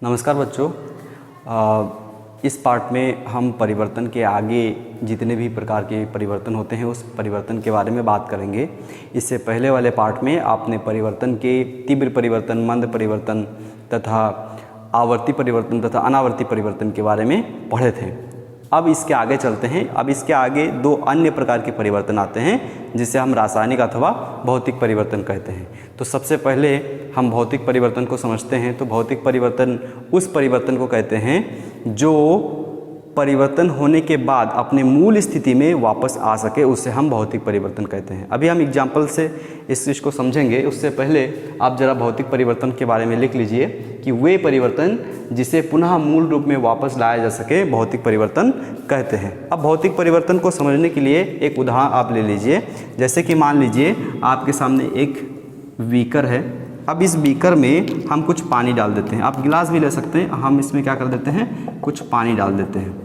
नमस्कार बच्चों। इस पार्ट में हम परिवर्तन के आगे जितने भी प्रकार के परिवर्तन होते हैं उस परिवर्तन के बारे में बात करेंगे। इससे पहले वाले पार्ट में आपने परिवर्तन के तीव्र परिवर्तन, मंद परिवर्तन तथा आवर्ती परिवर्तन तथा अनावर्ती परिवर्तन के बारे में पढ़े थे। अब इसके आगे चलते हैं। अब इसके आगे दो अन्य प्रकार के परिवर्तन आते हैं जिसे हम रासायनिक अथवा भौतिक परिवर्तन कहते हैं। तो सबसे पहले हम भौतिक परिवर्तन को समझते हैं। तो भौतिक परिवर्तन उस परिवर्तन को कहते हैं जो परिवर्तन होने के बाद अपने मूल स्थिति में वापस आ सके, उसे हम भौतिक परिवर्तन कहते हैं। अभी हम एग्जाम्पल से इस चीज़ को समझेंगे। उससे पहले आप जरा भौतिक परिवर्तन के बारे में लिख लीजिए कि वे परिवर्तन जिसे पुनः मूल रूप में वापस लाया जा सके भौतिक परिवर्तन कहते हैं। अब भौतिक परिवर्तन को समझने के लिए एक उदाहरण आप ले लीजिए। जैसे कि मान लीजिए आपके सामने एक बीकर है। अब इस बीकर में हम कुछ पानी डाल देते हैं। आप गिलास भी ले सकते हैं। हम इसमें क्या कर देते हैं, कुछ पानी डाल देते हैं।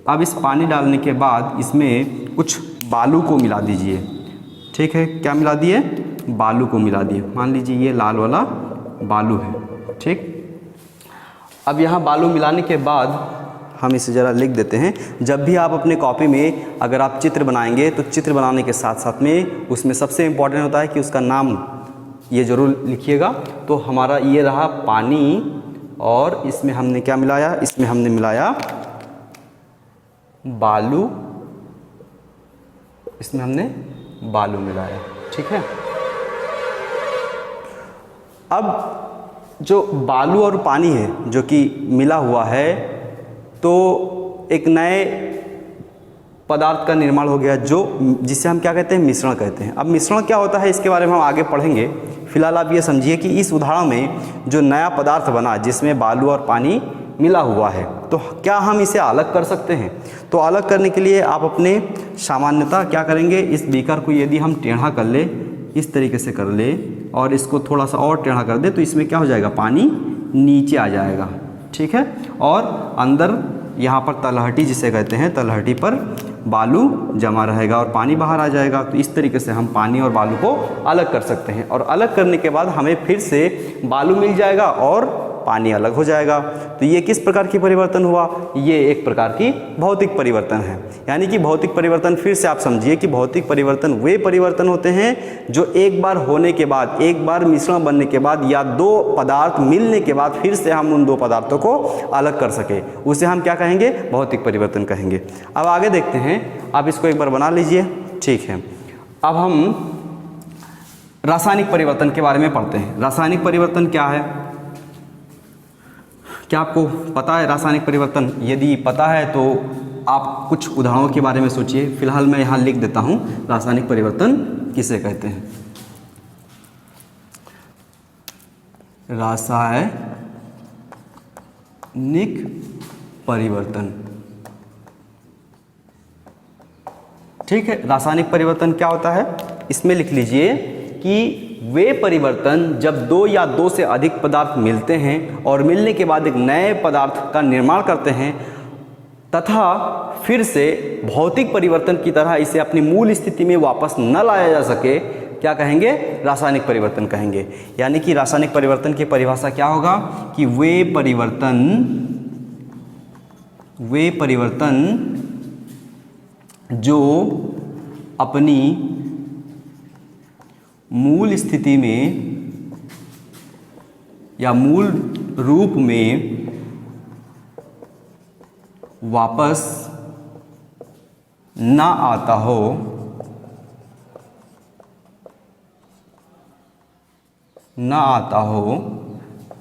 अब इस पानी डालने के बाद इसमें कुछ बालू को मिला दीजिए। ठीक है, क्या मिला दिए, बालू को मिला दिए। मान लीजिए ये लाल वाला बालू है। ठीक, अब यहाँ बालू मिलाने के बाद हम इसे ज़रा लिख देते हैं। जब भी आप अपने कॉपी में अगर आप चित्र बनाएंगे तो चित्र बनाने के साथ साथ में उसमें सबसे इम्पॉर्टेंट होता है कि उसका नाम ये ज़रूर लिखिएगा। तो हमारा ये रहा पानी और इसमें हमने क्या मिलाया, इसमें हमने मिलाया बालू। इसमें हमने बालू मिलाया। ठीक है, अब जो बालू और पानी है जो कि मिला हुआ है तो एक नए पदार्थ का निर्माण हो गया जो जिसे हम क्या कहते हैं, मिश्रण कहते हैं। अब मिश्रण क्या होता है इसके बारे में हम आगे पढ़ेंगे। फिलहाल आप ये समझिए कि इस उदाहरण में जो नया पदार्थ बना जिसमें बालू और पानी मिला हुआ है तो क्या हम इसे अलग कर सकते हैं। तो अलग करने के लिए आप अपने सामान्यतः क्या करेंगे, इस बीकर को यदि हम टेढ़ा कर ले, इस तरीके से कर ले और इसको थोड़ा सा और टेढ़ा कर दे तो इसमें क्या हो जाएगा, पानी नीचे आ जाएगा। ठीक है, और अंदर यहाँ पर तलहटी जिसे कहते हैं, तलहटी पर बालू जमा रहेगा और पानी बाहर आ जाएगा। तो इस तरीके से हम पानी और बालू को अलग कर सकते हैं और अलग करने के बाद हमें फिर से बालू मिल जाएगा और पानी अलग हो जाएगा। तो ये किस प्रकार की परिवर्तन हुआ, ये एक प्रकार की भौतिक परिवर्तन है। यानी कि भौतिक परिवर्तन, फिर से आप समझिए कि भौतिक परिवर्तन वे परिवर्तन होते हैं जो एक बार होने के बाद, एक बार मिश्रण बनने के बाद या दो पदार्थ मिलने के बाद फिर से हम उन दो पदार्थों को अलग कर सके, उसे हम क्या कहेंगे, भौतिक परिवर्तन कहेंगे। अब आगे देखते हैं। आप इसको एक बार बना लीजिए। ठीक है, अब हम रासायनिक परिवर्तन के बारे में पढ़ते हैं। रासायनिक परिवर्तन क्या है, क्या आपको पता है रासायनिक परिवर्तन? यदि पता है तो आप कुछ उदाहरणों के बारे में सोचिए। फिलहाल मैं यहाँ लिख देता हूँ रासायनिक परिवर्तन किसे कहते हैं। रासायनिक परिवर्तन। ठीक है, रासायनिक परिवर्तन क्या होता है, इसमें लिख लीजिए कि वे परिवर्तन जब दो या दो से अधिक पदार्थ मिलते हैं और मिलने के बाद एक नए पदार्थ का निर्माण करते हैं तथा फिर से भौतिक परिवर्तन की तरह इसे अपनी मूल स्थिति में वापस न लाया जा सके, क्या कहेंगे, रासायनिक परिवर्तन कहेंगे। यानी कि रासायनिक परिवर्तन की परिभाषा क्या होगा कि वे परिवर्तन जो अपनी मूल स्थिति में या मूल रूप में वापस ना आता हो,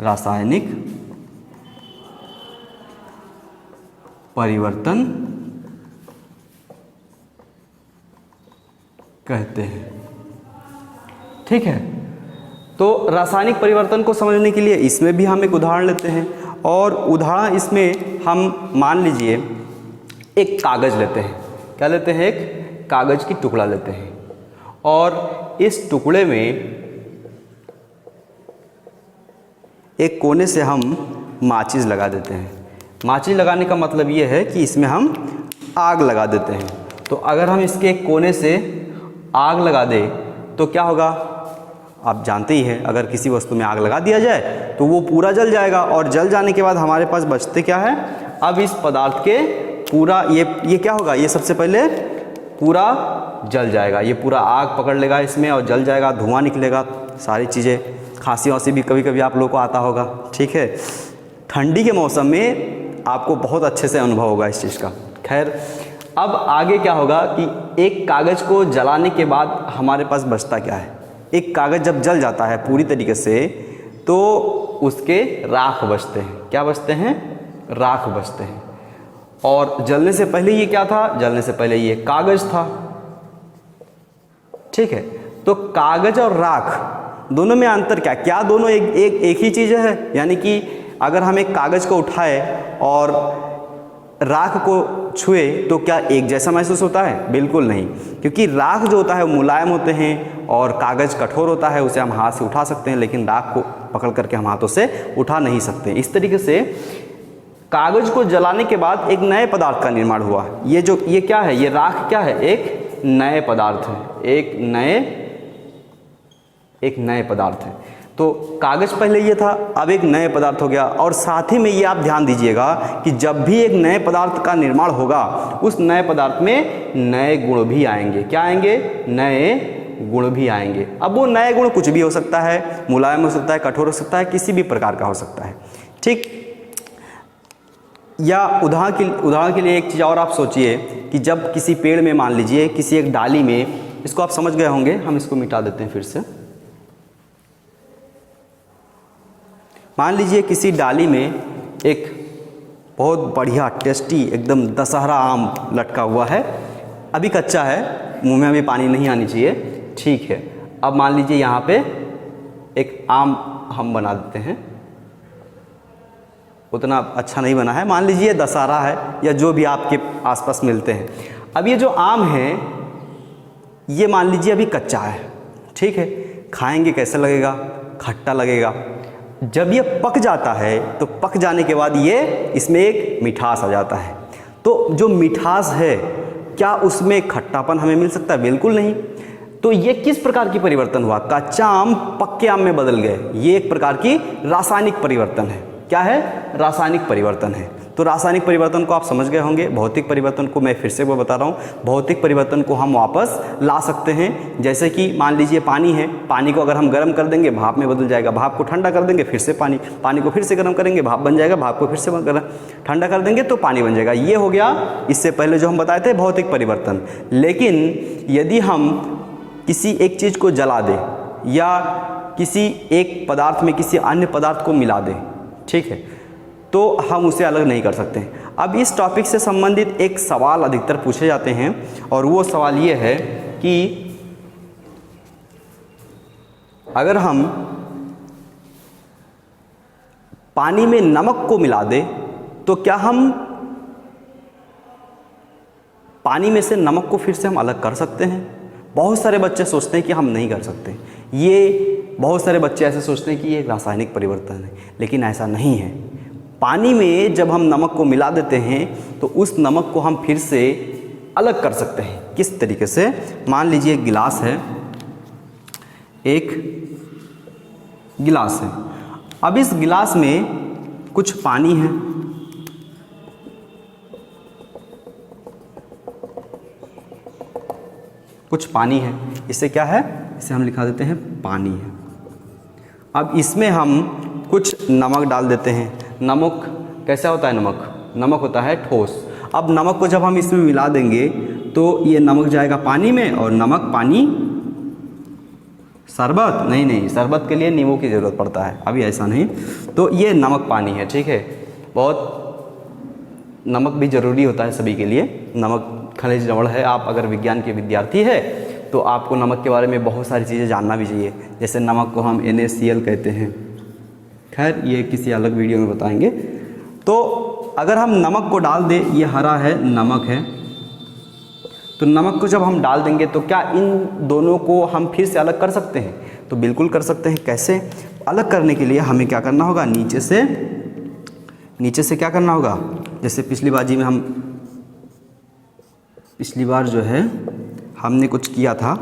रासायनिक परिवर्तन कहते हैं। ठीक है, तो रासायनिक परिवर्तन को समझने के लिए इसमें भी हम एक उदाहरण लेते हैं और उदाहरण इसमें हम मान लीजिए एक कागज़ लेते हैं। क्या लेते हैं, एक कागज़ की टुकड़ा लेते हैं और इस टुकड़े में एक कोने से हम माचिस लगा देते हैं। माचिस लगाने का मतलब ये है कि इसमें हम आग लगा देते हैं। तो अगर हम इसके एक कोने से आग लगा दें तो क्या होगा, आप जानते ही हैं, अगर किसी वस्तु में आग लगा दिया जाए तो वो पूरा जल जाएगा, और जल जाने के बाद हमारे पास बचते क्या है, अब इस पदार्थ के पूरा ये क्या होगा, ये सबसे पहले पूरा जल जाएगा, ये पूरा आग पकड़ लेगा इसमें और जल जाएगा, धुआं निकलेगा, सारी चीज़ें, खांसी वांसी भी कभी कभी आप लोगों को आता होगा, ठीक है। ठंडी के मौसम में आपको बहुत अच्छे से अनुभव होगा इस चीज़ का। खैर, अब आगे क्या होगा कि एक कागज़ को जलाने के बाद हमारे पास बचता क्या है, एक कागज़ जब जल जाता है पूरी तरीके से तो उसके राख बचते हैं। क्या बचते हैं? राख बचते हैं। और जलने से पहले ये क्या था? जलने से पहले ये कागज़ था, ठीक है। तो कागज़ और राख दोनों में अंतर क्या? क्या दोनों एक ही चीज़ है? यानी कि अगर हम एक कागज़ को उठाए और राख को छुए तो क्या एक जैसा महसूस होता है? बिल्कुल नहीं, क्योंकि राख जो होता है वो मुलायम होते हैं और कागज़ कठोर होता है, उसे हम हाथ से उठा सकते हैं, लेकिन राख को पकड़ करके हम हाथों से उठा नहीं सकते। इस तरीके से कागज़ को जलाने के बाद एक नए पदार्थ का निर्माण हुआ। ये क्या है? ये राख क्या है? एक नए पदार्थ है, एक नए पदार्थ है। तो कागज़ पहले ये था, अब एक नए पदार्थ हो गया। और साथ ही में ये आप ध्यान दीजिएगा कि जब भी एक नए पदार्थ का निर्माण होगा उस नए पदार्थ में नए गुण भी आएंगे। क्या आएंगे? नए गुण भी आएंगे। अब वो नए गुण कुछ भी हो सकता है, मुलायम हो सकता है, कठोर हो सकता है, किसी भी प्रकार का हो सकता है, ठीक। या उदाहरण के लिए एक चीज़ और आप सोचिए कि जब किसी पेड़ में, मान लीजिए किसी एक डाली में, इसको आप समझ गए होंगे, हम इसको मिटा देते हैं फिर से। मान लीजिए किसी डाली में एक बहुत बढ़िया टेस्टी एकदम दशहरा आम लटका हुआ है, अभी कच्चा है, मुंह में अभी पानी नहीं आनी चाहिए, ठीक है। अब मान लीजिए यहाँ पे एक आम हम बना देते हैं, उतना अच्छा नहीं बना है, मान लीजिए दशहरा है या जो भी आपके आसपास मिलते हैं। अब ये जो आम है ये मान लीजिए अभी कच्चा है, ठीक है। खाएंगे कैसे लगेगा? खट्टा लगेगा। जब ये पक जाता है तो पक जाने के बाद ये इसमें एक मिठास आ जाता है। तो जो मिठास है, क्या उसमें खट्टापन हमें मिल सकता है? बिल्कुल नहीं। तो ये किस प्रकार की परिवर्तन हुआ? कच्चा आम पक्के आम में बदल गए। ये एक प्रकार की रासायनिक परिवर्तन है। क्या है? रासायनिक परिवर्तन है। तो रासायनिक परिवर्तन को आप समझ गए होंगे। भौतिक परिवर्तन को मैं फिर से वो बता रहा हूँ। भौतिक परिवर्तन को हम वापस ला सकते हैं। जैसे कि मान लीजिए पानी है, पानी को अगर हम गर्म कर देंगे भाप में बदल जाएगा, भाप को ठंडा कर देंगे फिर से पानी, पानी को फिर से गर्म करेंगे भाप बन जाएगा, भाप को फिर से ठंडा कर देंगे तो पानी बन जाएगा। ये हो गया इससे पहले जो हम बताए थे भौतिक परिवर्तन। लेकिन यदि हम किसी एक चीज़ को जला दें या किसी एक पदार्थ में किसी अन्य पदार्थ को मिला दें, ठीक है, तो हम उसे अलग नहीं कर सकते। अब इस टॉपिक से संबंधित एक सवाल अधिकतर पूछे जाते हैं और वो सवाल ये है कि अगर हम पानी में नमक को मिला दें तो क्या हम पानी में से नमक को फिर से हम अलग कर सकते हैं? बहुत सारे बच्चे सोचते हैं कि हम नहीं कर सकते। ये बहुत सारे बच्चे ऐसे सोचते हैं कि ये एक रासायनिक परिवर्तन है, लेकिन ऐसा नहीं है। पानी में जब हम नमक को मिला देते हैं तो उस नमक को हम फिर से अलग कर सकते हैं। किस तरीके से? मान लीजिए एक गिलास है, एक गिलास है। अब इस गिलास में कुछ पानी है, कुछ पानी है, इसे क्या है? इसे हम लिखा देते हैं पानी है। अब इसमें हम कुछ नमक डाल देते हैं। नमक कैसा होता है? नमक होता है ठोस। अब नमक को जब हम इसमें मिला देंगे तो ये नमक जाएगा पानी में और नमक पानी शरबत नहीं, शरबत के लिए नींबू की ज़रूरत पड़ता है, अभी ऐसा नहीं। तो ये नमक पानी है, ठीक है। बहुत नमक भी ज़रूरी होता है सभी के लिए। नमक खनिज लवण है। आप अगर विज्ञान के विद्यार्थी है तो आपको नमक के बारे में बहुत सारी चीज़ें जानना भी चाहिए। जैसे नमक को हम NaCl कहते हैं, खैर ये किसी अलग वीडियो में बताएंगे। तो अगर हम नमक को डाल दें, ये हरा है, नमक है, तो नमक को जब हम डाल देंगे तो क्या इन दोनों को हम फिर से अलग कर सकते हैं? तो बिल्कुल कर सकते हैं। कैसे? अलग करने के लिए हमें क्या करना होगा? नीचे से क्या करना होगा? जैसे पिछली बार जो है हमने कुछ किया था,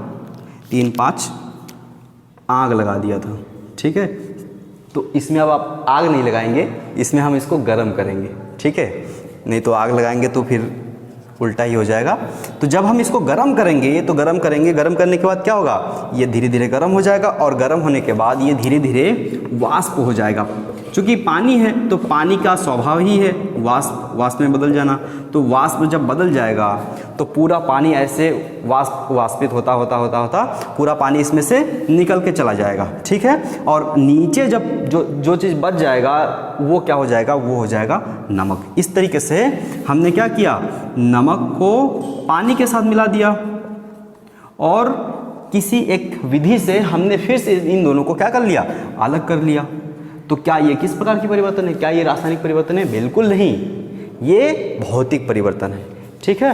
3-5 आग लगा दिया था, ठीक है। तो इसमें अब आप आग नहीं लगाएंगे, इसमें हम इसको गर्म करेंगे, ठीक है। नहीं तो आग लगाएंगे तो फिर उल्टा ही हो जाएगा। तो जब हम इसको गर्म करेंगे तो गर्म करेंगे, गर्म करने के बाद क्या होगा, ये धीरे धीरे गर्म हो जाएगा और गर्म होने के बाद ये धीरे धीरे वाष्प हो जाएगा। चूँकि पानी है तो पानी का स्वभाव ही है वाष्प में बदल जाना। तो वाष्प जब बदल जाएगा तो पूरा पानी ऐसे वाष्पित होता होता होता होता पूरा पानी इसमें से निकल के चला जाएगा, ठीक है। और नीचे जब जो चीज़ बच जाएगा वो क्या हो जाएगा, वो हो जाएगा नमक। इस तरीके से हमने क्या किया, नमक को पानी के साथ मिला दिया और किसी एक विधि से हमने फिर से इन दोनों को क्या कर लिया, अलग कर लिया। तो क्या ये किस प्रकार की परिवर्तन है, क्या ये रासायनिक परिवर्तन है? बिल्कुल नहीं, ये भौतिक परिवर्तन है, ठीक है।